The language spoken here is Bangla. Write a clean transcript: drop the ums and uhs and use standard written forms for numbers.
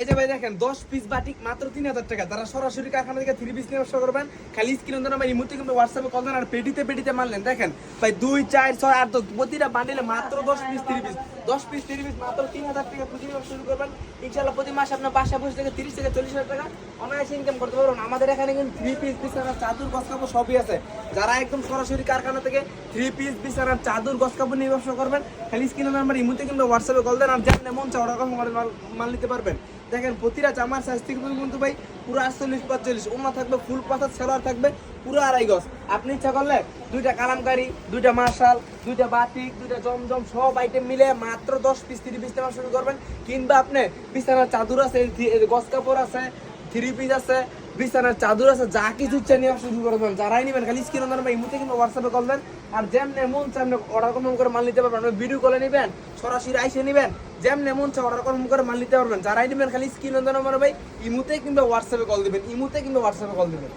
এই যে ভাই দেখেন 10 পিস বাটিক মাত্র 3000 টাকা। যারা সরাসরি কারখানা থেকে 3 পিস নিয়ে ব্যবসা করবেন খালি স্ক্রিন ধরে ভাই ইমোতে কিন্তু হোয়াটসঅ্যাপে কল দেন আর পেটিতে মারলেন। দেখেন ভাই 2 4 6 8 10 প্রতিটা বান্ডিলে মাত্র 10 পিস 3 পিস 10 পিস 3 পিস মাত্র 3000 টাকা প্রতি ব্যবসা শুরু করবেন। ইনশাআল্লাহ প্রতি মাসে আপনার বাসা বসে থেকে 30 থেকে 40 হাজার টাকা অনায়াসে ইনকাম করতে পারবেন। আমাদের এখানে কিন্তু 3 পিস বিছানার চাদর গস কাপড় সবই আছে। যারা একদম সরাসরি কারখানা থেকে 3 পিস বিছানার চাদর গস কাপড় নিয়ে ব্যবসা করবেন খালি স্ক্রিনে নাম্বার ইমোতে কিন্তু হোয়াটসঅ্যাপে কল দেন আর যেমন মন চাও ওরকম মাল নিতে পারবেন। দেখেন প্রতিটা জামার সাইজ থেকে কিন্তু ভাই পুরো 48 45 ওন্না থাকবে, ফুল পাতা সেলার থাকবে পুরো 2.5 গজ। আপনি ইচ্ছা করলে দুইটা কালামকারী, দুইটা মার্শাল, দুইটা বাটিক, দুইটা জমজম সব আইটেম মিলে মাত্র 10 পিস 30 পিস নেওয়া শুরু করবেন। কিংবা আপনি বিছানার চাদর আছে, গজ কাপড় আছে, 3 পিস আছে, বিছানার চাদর আছে, যা কিছু ইচ্ছা নিয়ে শুরু করবেন। যারাই নেবেন খালি স্ক্রিন নাম্বার ইমোতে কিংবা হোয়াটসঅ্যাপে কল দেন আর যেমনে মন চায় আপনি অর্ডার কনফার্ম করে মাল নিতে পারবেন। ভিডিও কলে নেবেন, সরাসরি আইসে নেবেন, যেমনে মন চায় অর্ডার কনফার্ম করে মাল নিতে পারবেন। যারাই নেবেন খালি স্ক্রিন নাম্বার ভাই ইমোতে কিংবা হোয়াটসঅ্যাপে কল দিবেন, ইমোতে কিংবা হোয়াটসঅ্যাপে কল দিবেন।